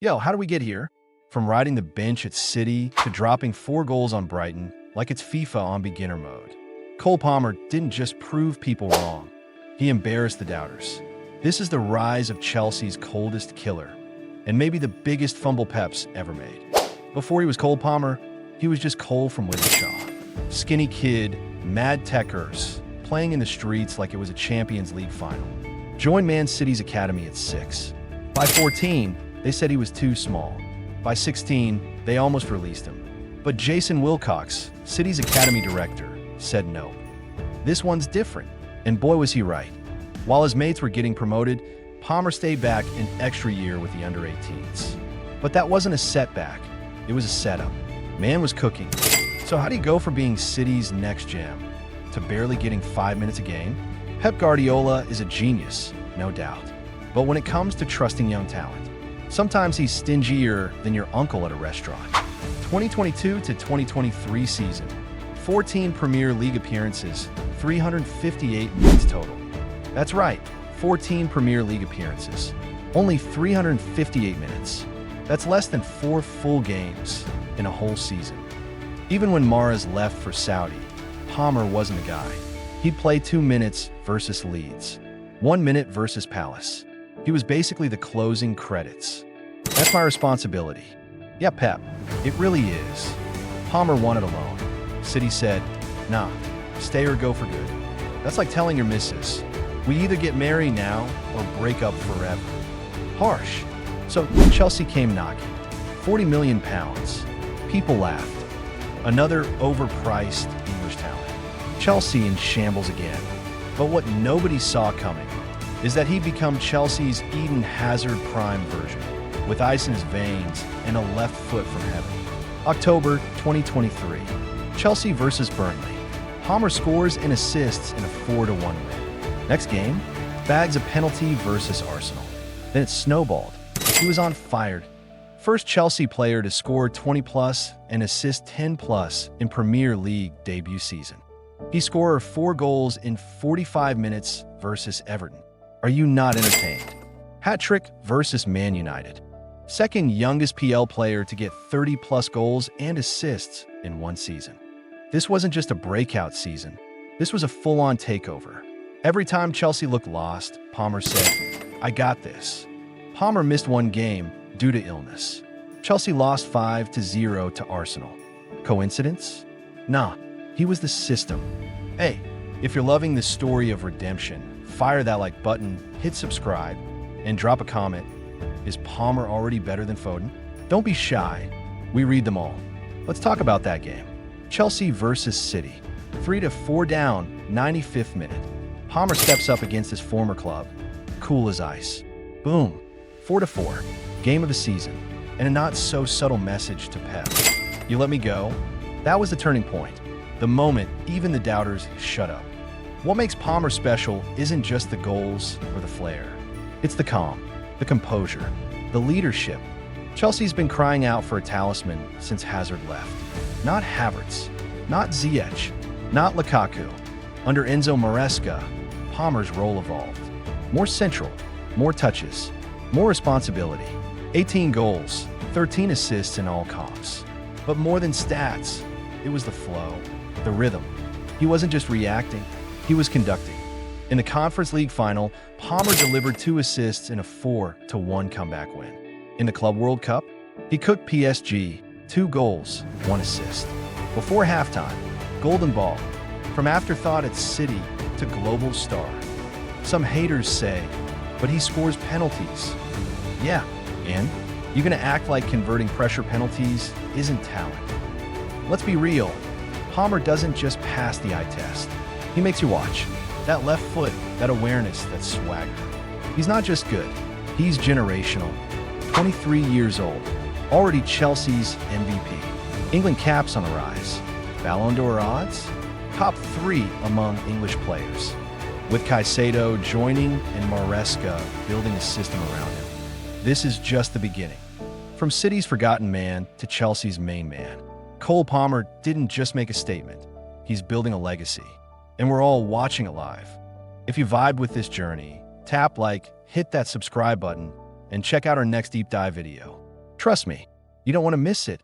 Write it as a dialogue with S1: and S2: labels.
S1: Yo, how do we get here? From riding the bench at City to dropping 4 goals on Brighton like it's FIFA on beginner mode. Cole Palmer didn't just prove people wrong, he embarrassed the doubters. This is the rise of Chelsea's coldest killer, and maybe the biggest fumble Pep's ever made. Before he was Cole Palmer, he was just Cole from Withenshaw. Skinny kid, mad techers, playing in the streets like it was a Champions League final. Joined Man City's academy at 6. By 14, they said he was too small. By 16, they almost released him. But Jason Wilcox, City's academy director, said no. This one's different, and boy was he right. While his mates were getting promoted, Palmer stayed back an extra year with the under-18s. But that wasn't a setback, it was a setup. Man was cooking. So how do you go from being City's next gem to barely getting 5 minutes a game? Pep Guardiola is a genius, no doubt. But when it comes to trusting young talent, sometimes he's stingier than your uncle at a restaurant. 2022 to 2023 season, 14 Premier League appearances, 358 minutes total. That's right, 14 Premier League appearances, only 358 minutes. That's less than 4 full games in a whole season. Even when Mahrez left for Saudi, Palmer wasn't a guy. He'd play 2 minutes versus Leeds, 1 minute versus Palace. He was basically the closing credits. That's my responsibility. Yeah, Pep, it really is. Palmer wanted a loan. City said, nah, stay or go for good. That's like telling your missus, we either get married now or break up forever. Harsh. So Chelsea came knocking. £40 million. People laughed. Another overpriced English talent. Chelsea in shambles again. But what nobody saw coming is that he'd become Chelsea's Eden Hazard prime version, with ice in his veins and a left foot from heaven. October 2023, Chelsea versus Burnley. Palmer scores and assists in a 4-1 win. Next game, bags a penalty versus Arsenal. Then it snowballed. He was on fire. First Chelsea player to score 20+ and assist 10+ in Premier League debut season. He scored 4 goals in 45 minutes versus Everton. Are you not entertained? Hat-trick versus Man United. Second youngest PL player to get 30+ goals and assists in one season. This wasn't just a breakout season. This was a full-on takeover. Every time Chelsea looked lost, Palmer said, I got this. Palmer missed 1 game due to illness. Chelsea lost 5-0 to Arsenal. Coincidence? Nah, he was the system. Hey, if you're loving this story of redemption, fire that like button, hit subscribe, and drop a comment. Is Palmer already better than Foden? Don't be shy. We read them all. Let's talk about that game. Chelsea versus City. 3-4 down, 95th minute. Palmer steps up against his former club. Cool as ice. Boom. 4-4. Game of the season. And a not-so-subtle message to Pep. You let me go? That was the turning point. The moment even the doubters shut up. What makes Palmer special isn't just the goals or the flair. It's the calm, the composure, the leadership. Chelsea's been crying out for a talisman since Hazard left. Not Havertz, not Ziyech, not Lukaku. Under Enzo Maresca, Palmer's role evolved. More central, more touches, more responsibility. 18 goals, 13 assists in all comps. But more than stats, it was the flow, the rhythm. He wasn't just reacting, he was conducting. In the Conference League final, Palmer delivered 2 assists in a 4-1 comeback win. In the Club World Cup, he cooked PSG, 2 goals, 1 assist. Before halftime, golden ball, from afterthought at City to global star. Some haters say, but he scores penalties. Yeah, and you gonna act like converting pressure penalties isn't talent. Let's be real, Palmer doesn't just pass the eye test. He makes you watch. That left foot, that awareness, that swagger. He's not just good, he's generational. 23 years old, already Chelsea's MVP. England caps on the rise. Ballon d'Or odds? Top 3 among English players. With Caicedo joining and Maresca building a system around him. This is just the beginning. From City's forgotten man to Chelsea's main man, Cole Palmer didn't just make a statement. He's building a legacy. And we're all watching it live. If you vibe with this journey, tap like, hit that subscribe button, and check out our next deep dive video. Trust me, you don't want to miss it.